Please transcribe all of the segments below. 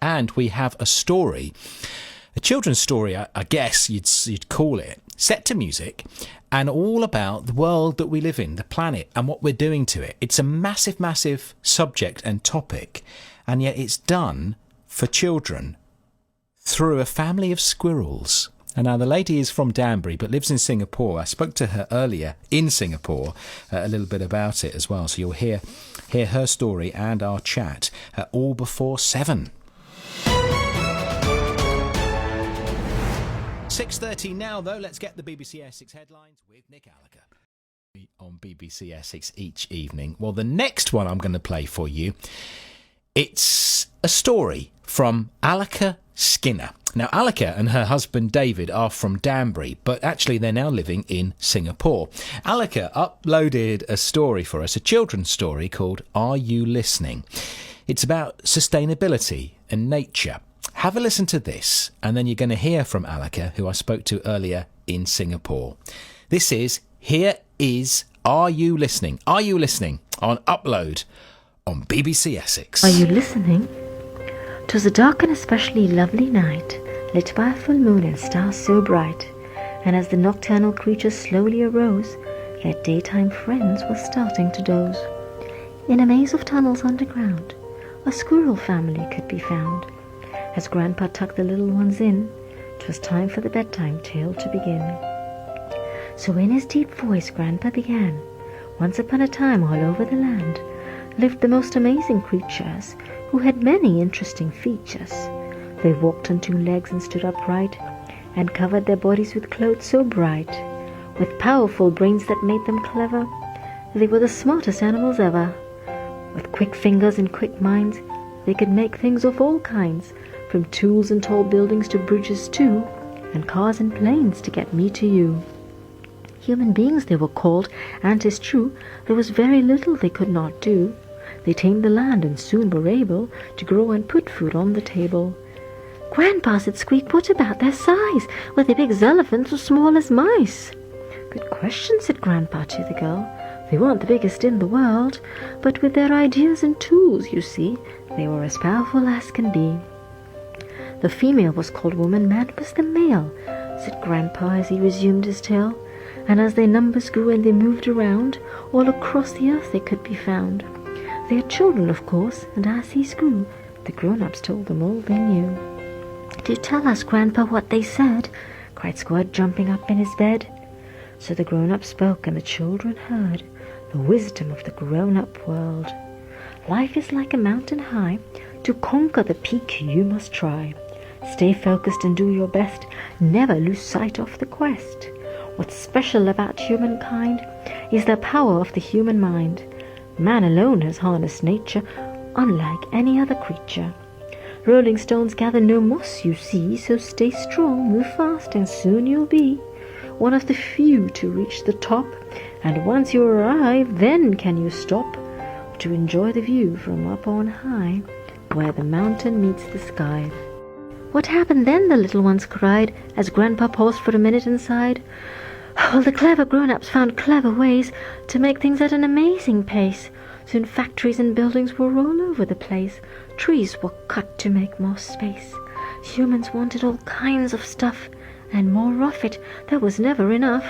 and we have a story, a children's story, I guess you'd call it, set to music and all about the world that we live in, the planet, and what we're doing to it. It's a massive, massive subject and topic, and yet it's done for children through a family of squirrels. And now the lady is from Danbury but lives in Singapore. I spoke to her earlier in Singapore, a little bit about it as well. So you'll hear her story and our chat all before 7. 6:30 now, though. Let's get the BBC Essex headlines with Nick Alaka on BBC Essex each evening. Well, the next one I'm going to play for you, it's a story from alakaskinner. Now, Alaka and her husband David are from Danbury, but actually they're now living in Singapore. Alaka uploaded a story for us, a children's story called Are You Listening? It's about sustainability and nature. Have a listen to this, and then you're going to hear from Alaka, who I spoke to earlier in Singapore. This is Here Is Are You Listening? Are You Listening? On Upload on BBC Essex. Are you listening? 'Twas a dark and especially lovely night, lit by a full moon and stars so bright, and as the nocturnal creatures slowly arose, their daytime friends were starting to doze. In a maze of tunnels underground, a squirrel family could be found. As Grandpa tucked the little ones in, 'twas time for the bedtime tale to begin. So in his deep voice Grandpa began, once upon a time all over the land lived the most amazing creatures, who had many interesting features. They walked on 2 legs and stood upright, and covered their bodies with clothes so bright. With powerful brains that made them clever, they were the smartest animals ever. With quick fingers and quick minds, they could make things of all kinds, from tools and tall buildings to bridges too, and cars and planes to get me to you. Human beings they were called, and 'tis true, there was very little they could not do. They tamed the land and soon were able to grow and put food on the table. "Grandpa," said Squeak, "what about their size? Were they big as elephants or small as mice?" "Good question," said Grandpa to the girl. "They weren't the biggest in the world, but with their ideas and tools, you see, they were as powerful as can be." "The female was called woman, man was the male," said Grandpa as he resumed his tale. "And as their numbers grew and they moved around, all across the earth they could be found. They had children, of course, and as these grew, the grown-ups told them all they knew." "Do tell us, Grandpa, what they said," cried Squid, jumping up in his bed. So the grown-ups spoke and the children heard the wisdom of the grown-up world. "Life is like a mountain high. To conquer the peak you must try. Stay focused and do your best. Never lose sight of the quest. What's special about humankind is the power of the human mind. Man alone has harnessed nature, unlike any other creature. Rolling stones gather no moss, you see, so stay strong, move fast, and soon you'll be one of the few to reach the top. And once you arrive, then can you stop to enjoy the view from up on high, where the mountain meets the sky." "What happened then?" the little ones cried, as Grandpa paused for a minute and sighed. "Well, the clever grown-ups found clever ways to make things at an amazing pace. Soon factories and buildings were all over the place. Trees were cut to make more space. Humans wanted all kinds of stuff, and more of it. There was never enough.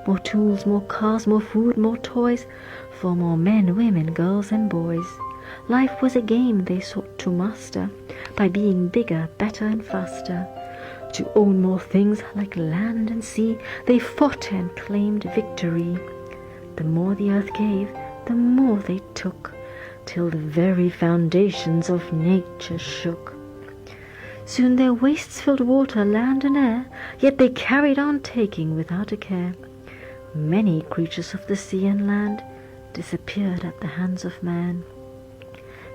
More tools, more cars, more food, more toys, for more men, women, girls, and boys. Life was a game they sought to master, by being bigger, better, and faster. To own more things like land and sea, they fought and claimed victory. The more the earth gave, the more they took, till the very foundations of nature shook. Soon their wastes filled water, land, and air, yet they carried on taking without a care. Many creatures of the sea and land disappeared at the hands of man.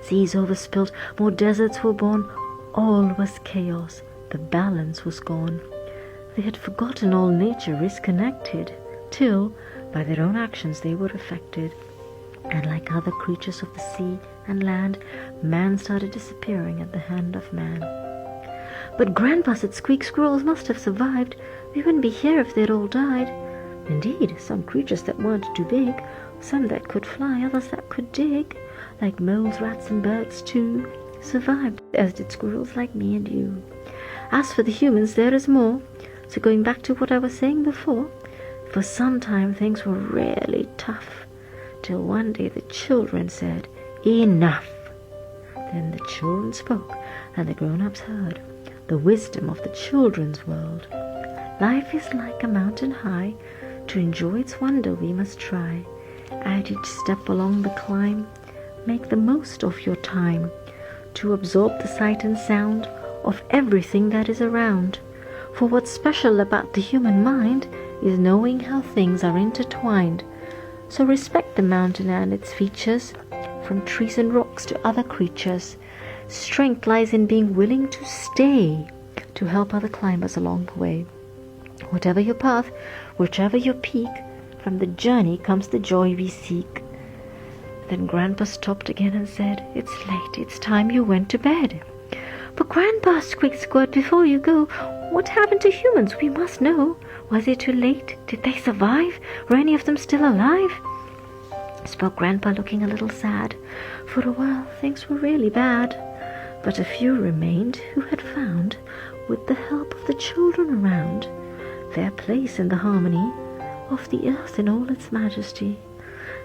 Seas overspilled, more deserts were born, all was chaos, the balance was gone. They had forgotten all nature is connected, till by their own actions they were affected. And like other creatures of the sea and land, man started disappearing at the hand of man. But Grandpa said Squeak, squirrels must have survived. We wouldn't be here if they'd all died. Indeed, some creatures that weren't too big, some that could fly, others that could dig, like moles, rats, and birds too. survived, as did squirrels like me and you. As for the humans, there is more. So going back to what I was saying before, for some time things were really tough, till one day the children said, "Enough." Then the children spoke, and the grown-ups heard the wisdom of the children's world. Life is like a mountain high. To enjoy its wonder we must try. At each step along the climb, make the most of your time, to absorb the sight and sound of everything that is around. For what's special about the human mind is knowing how things are intertwined. So respect the mountain and its features, from trees and rocks to other creatures. Strength lies in being willing to stay, to help other climbers along the way. Whatever your path, whichever your peak, from the journey comes the joy we seek. Then Grandpa stopped again and said, "It's late, it's time you went to bed." "But Grandpa," squeaked Squirt, "before you go, what happened to humans? We must know. Was it too late? Did they survive? Were any of them still alive?" Spoke Grandpa, looking a little sad. For a while things were really bad, but a few remained who had found, with the help of the children around, their place in the harmony of the earth in all its majesty.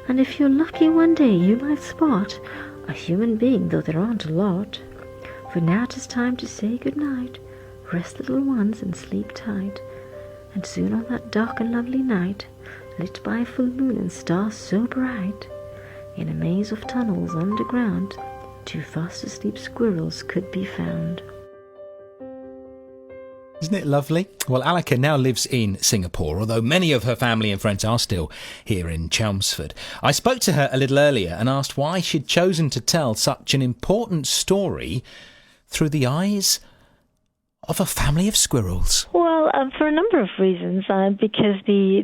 And if you're lucky one day you might spot a human being, though there aren't a lot. For now 'tis time to say good night. Rest, little ones, and sleep tight. And soon on that dark and lovely night, lit by a full moon and stars so bright, in a maze of tunnels underground, 2 fast asleep squirrels could be found. Isn't it lovely? Well, Alaka now lives in Singapore, although many of her family and friends are still here in Chelmsford. I spoke to her a little earlier and asked why she'd chosen to tell such an important story through the eyes of a family of squirrels. Well, for a number of reasons, because the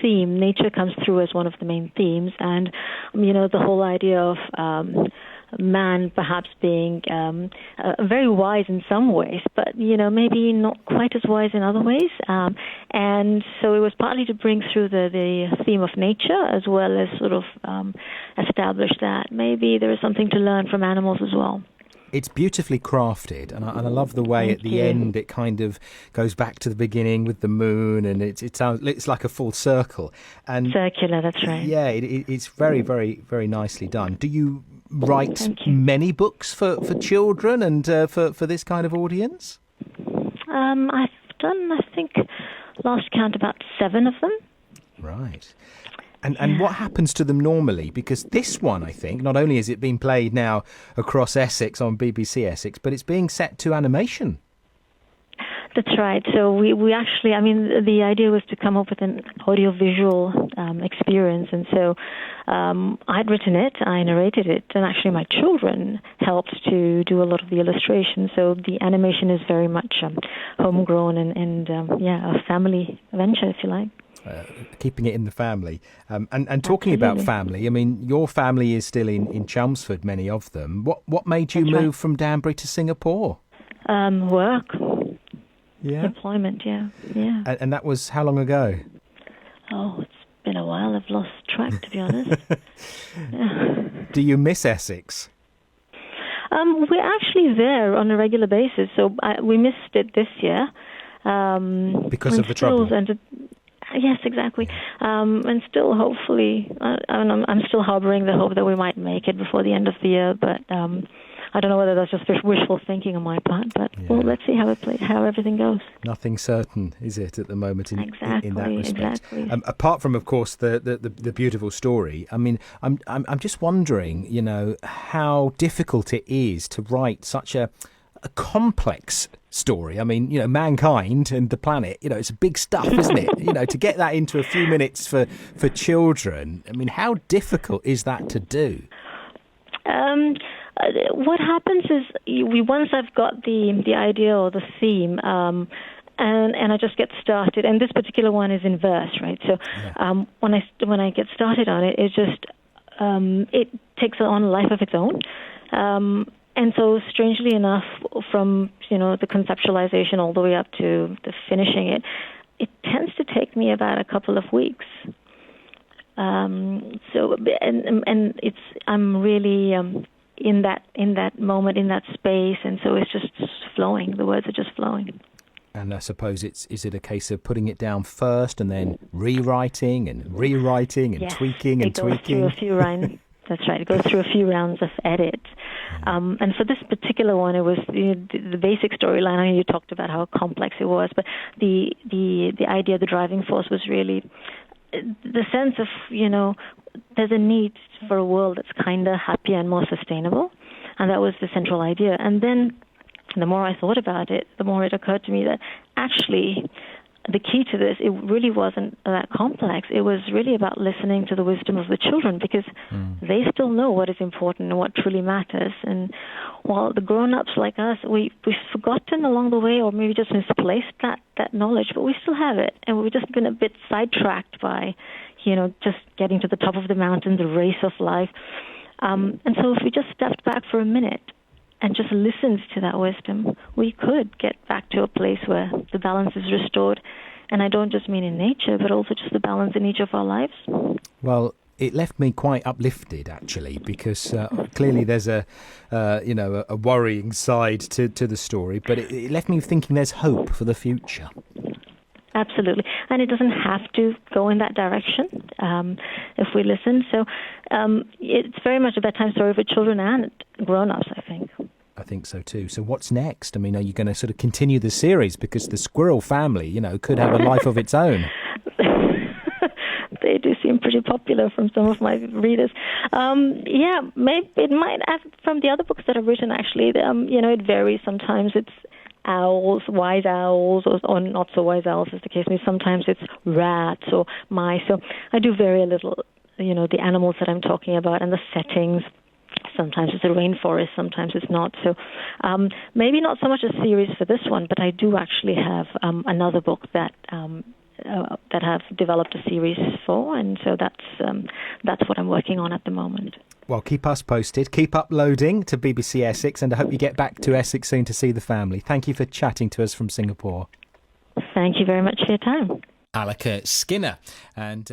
theme, nature, comes through as one of the main themes, and the whole idea of man perhaps being very wise in some ways, but maybe not quite as wise in other ways. And so it was partly to bring through the theme of nature, as well as sort of establish that maybe there is something to learn from animals as well. It's beautifully crafted, and I love the way Thank at the you. end it kind of goes back to the beginning with the moon, and it's like a full circle. And Circular, that's right. yeah, it's very, very, very nicely done. Do you write Thank you. many books for children and for this kind of audience? I've done, I think, last count, about 7 of them. Right. And what happens to them normally? Because this one, I think, not only has it been played now across Essex on BBC Essex, but it's being set to animation. That's right. So we actually, the idea was to come up with an audiovisual experience. And so I'd written it, I narrated it, and actually my children helped to do a lot of the illustration. So the animation is very much homegrown and a family venture, if you like. Keeping it in the family. And talking about family, your family is still in Chelmsford, many of them. What made you move from Danbury to Singapore? Work. Yeah. Employment, yeah. And that was how long ago? Oh, it's been a while. I've lost track, to be honest. Yeah. Do you miss Essex? We're actually there on a regular basis, so we missed it this year. Because of the trouble? Yes, exactly. And still, hopefully, I'm still harboring the hope that we might make it before the end of the year, but I don't know whether that's just wishful thinking on my part, but well, let's see how everything goes. Nothing certain, is it, at the moment in that respect? Exactly. Apart from, of course, the beautiful story, I'm just wondering, how difficult it is to write such a complex story. Mankind and the planet, it's big stuff, isn't it? To get that into a few minutes for children, how difficult is that to do? What happens is once I've got the idea or the theme, and I just get started, and this particular one is in verse, right? So when I get started on it, it just it takes on a life of its own. And so, strangely enough, from the conceptualization all the way up to the finishing it tends to take me about a couple of weeks. I'm really in that moment, in that space, and so it's just flowing. The words are just flowing. And I suppose is it a case of putting it down first and then rewriting and tweaking and tweaking? Through a few rounds. That's right. It goes through a few rounds of edit. And for this particular one, it was the basic storyline. I know you talked about how complex it was, but the idea, the driving force was really the sense of, there's a need for a world that's kinder, happier, and more sustainable. And that was the central idea. And then the more I thought about it, the more it occurred to me that actually the key to this, it really wasn't that complex. It was really about listening to the wisdom of the children, because they still know what is important and what truly matters. And while the grown-ups like us, we've forgotten along the way, or maybe just misplaced that knowledge, but we still have it. And we've just been a bit sidetracked by, just getting to the top of the mountain, the race of life. And so if we just stepped back for a minute and just listened to that wisdom, we could get back to a place where the balance is restored. And I don't just mean in nature, but also just the balance in each of our lives. Well, it left me quite uplifted, actually, because clearly there's a worrying side to the story, but it left me thinking there's hope for the future. Absolutely. And it doesn't have to go in that direction if we listen. So it's very much a bedtime story for children and grown-ups, I think. I think so too. So what's next? I mean, are you going to sort of continue the series? Because the squirrel family, could have a life of its own. They do seem pretty popular from some of my readers. Maybe it might have from the other books that I've written, actually. It varies. Sometimes it's owls, wise owls, or not so wise owls, as the case may be. Sometimes it's rats or mice. So I do vary a little, the animals that I'm talking about and the settings. Sometimes it's a rainforest, sometimes it's not. So maybe not so much a series for this one, but I do actually have another book that I've developed a series for, and so that's what I'm working on at the moment. Well, keep us posted. Keep uploading to BBC Essex, and I hope you get back to Essex soon to see the family. Thank you for chatting to us from Singapore. Thank you very much for your time. Alaka Skinner. And,